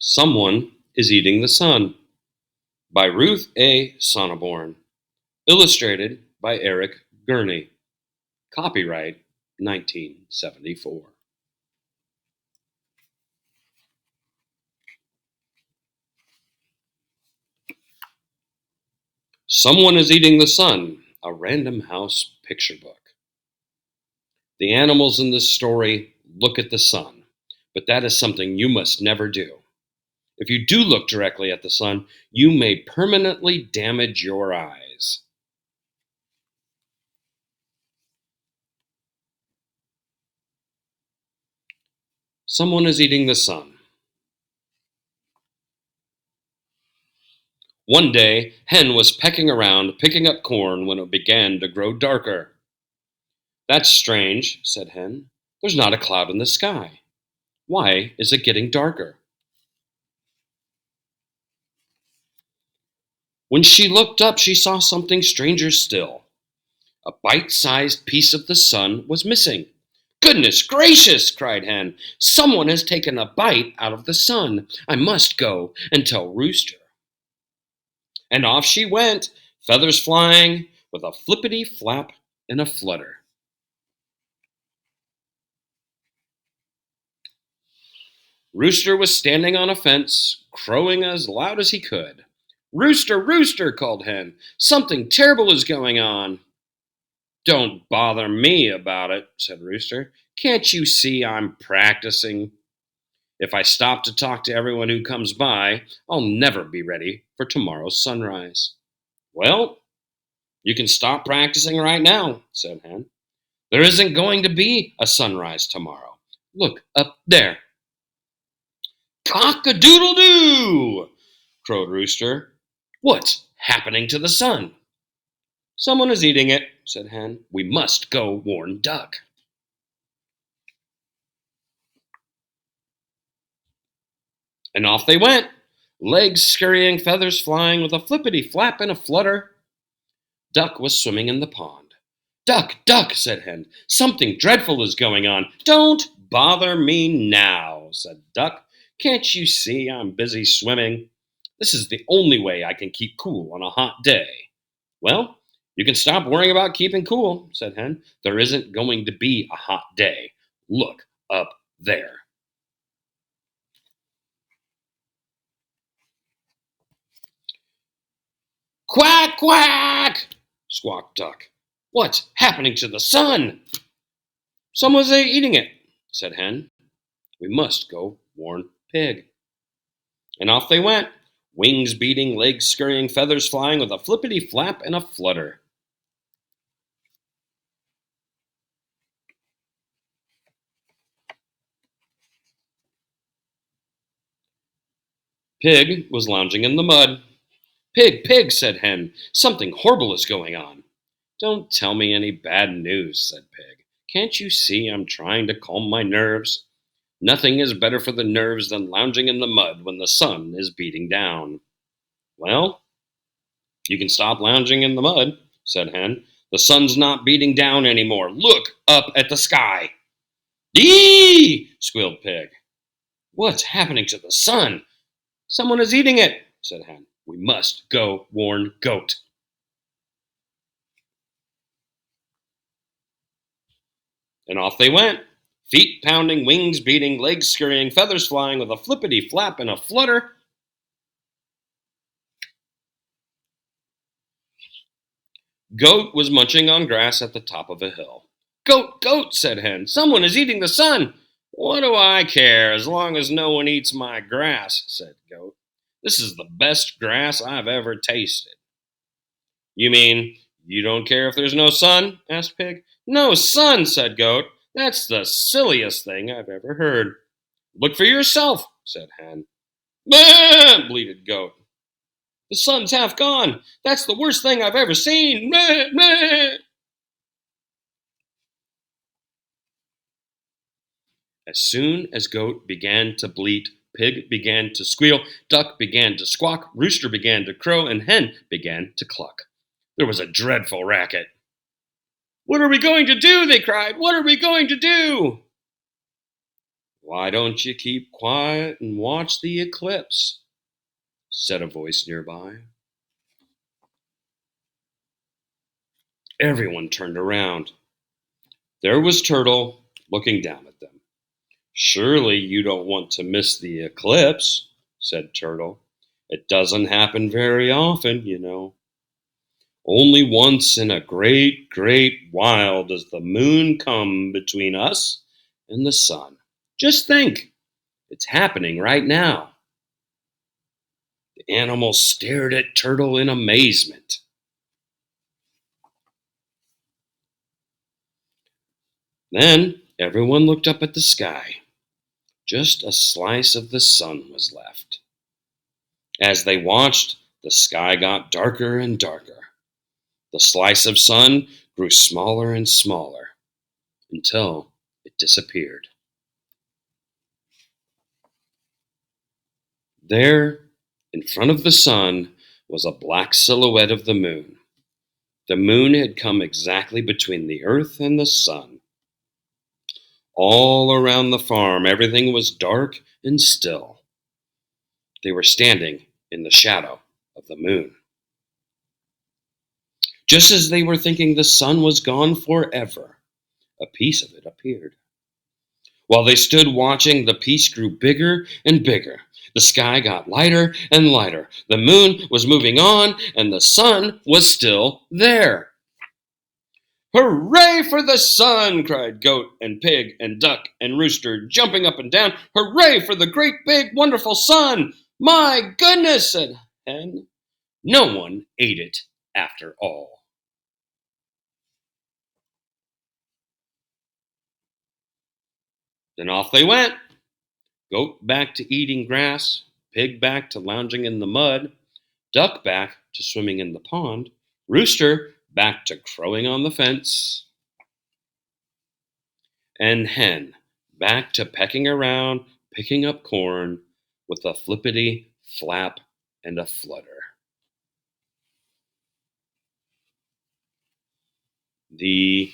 Someone is Eating the Sun by Ruth A. Sonneborn. Illustrated by Eric Gurney. Copyright 1974. Someone is Eating the Sun, a Random House picture book. The animals in this story look at the sun, but that is something you must never do. If you do look directly at the sun, you may permanently damage your eyes. Someone is Eating the Sun. One day, Hen was pecking around, picking up corn when it began to grow darker. "That's strange," said Hen. "There's not a cloud in the sky. Why is it getting darker?" When she looked up, she saw something stranger still. A bite-sized piece of the sun was missing. "Goodness gracious!" cried Hen. "Someone has taken a bite out of the sun. I must go and tell Rooster." And off she went, feathers flying, with a flippity flap and a flutter. Rooster was standing on a fence, crowing as loud as he could. "Rooster, Rooster!" called Hen. "Something terrible is going on." "Don't bother me about it," said Rooster. "Can't you see I'm practicing? If I stop to talk to everyone who comes by, I'll never be ready for tomorrow's sunrise." "Well, you can stop practicing right now," said Hen. "There isn't going to be a sunrise tomorrow. Look up there." "Cock-a-doodle-doo!" crowed Rooster. "What's happening to the sun?" "Someone is eating it," said Hen. "We must go warn Duck." And off they went, legs scurrying, feathers flying, with a flippity flap and a flutter. Duck was swimming in the pond. "Duck, Duck," said Hen. "Something dreadful is going on." "Don't bother me now," said Duck. "Can't you see I'm busy swimming? This is the only way I can keep cool on a hot day." "Well, you can stop worrying about keeping cool," said Hen. "There isn't going to be a hot day. Look up there." "Quack, quack!" squawked Duck. "What's happening to the sun?" "Someone's eating it," said Hen. "We must go warn Pig." And off they went, wings beating, legs scurrying, feathers flying, with a flippity flap and a flutter. Pig was lounging in the mud. "Pig, Pig," said Hen, "something horrible is going on." "Don't tell me any bad news," said Pig. "Can't you see I'm trying to calm my nerves? Nothing is better for the nerves than lounging in the mud when the sun is beating down." "Well, you can stop lounging in the mud," said Hen. "The sun's not beating down anymore. Look up at the sky." "Eee!" squealed Pig. "What's happening to the sun?" "Someone is eating it," said Hen. "We must go warn Goat." And off they went, feet pounding, wings beating, legs scurrying, feathers flying, with a flippity flap and a flutter. Goat was munching on grass at the top of a hill. "Goat, Goat," said Hen, "someone is eating the sun." "What do I care, as long as no one eats my grass?" said Goat. "This is the best grass I've ever tasted." "You mean you don't care if there's no sun?" asked Pig. "No sun," said Goat. "That's the silliest thing I've ever heard." "Look for yourself," said Hen. "Bah!" bleated Goat. "The sun's half gone. That's the worst thing I've ever seen." Bah! Bah! As soon as Goat began to bleat, Pig began to squeal, Duck began to squawk, Rooster began to crow, and Hen began to cluck. There was a dreadful racket. "What are we going to do?" they cried. "What are we going to do?" "Why don't you keep quiet and watch the eclipse?" said a voice nearby. Everyone turned around. There was Turtle looking down at them. "Surely you don't want to miss the eclipse," said Turtle. "It doesn't happen very often, you know. Only once in a great, great while does the moon come between us and the sun. Just think, it's happening right now." The animal stared at Turtle in amazement. Then everyone looked up at the sky. Just a slice of the sun was left. As they watched, the sky got darker and darker. The slice of sun grew smaller and smaller until it disappeared. There, in front of the sun, was a black silhouette of the moon. The moon had come exactly between the earth and the sun. All around the farm, everything was dark and still. They were standing in the shadow of the moon. Just as they were thinking the sun was gone forever, a piece of it appeared. While they stood watching, the piece grew bigger and bigger. The sky got lighter and lighter. The moon was moving on, and the sun was still there. "Hooray for the sun!" cried Goat and Pig and Duck and Rooster, jumping up and down. "Hooray for the great big wonderful sun! My goodness!" said Hen. "No one ate it after all." Then off they went. Goat back to eating grass, Pig back to lounging in the mud, Duck back to swimming in the pond, Rooster back to crowing on the fence, and Hen back to pecking around, picking up corn with a flippity flap and a flutter. The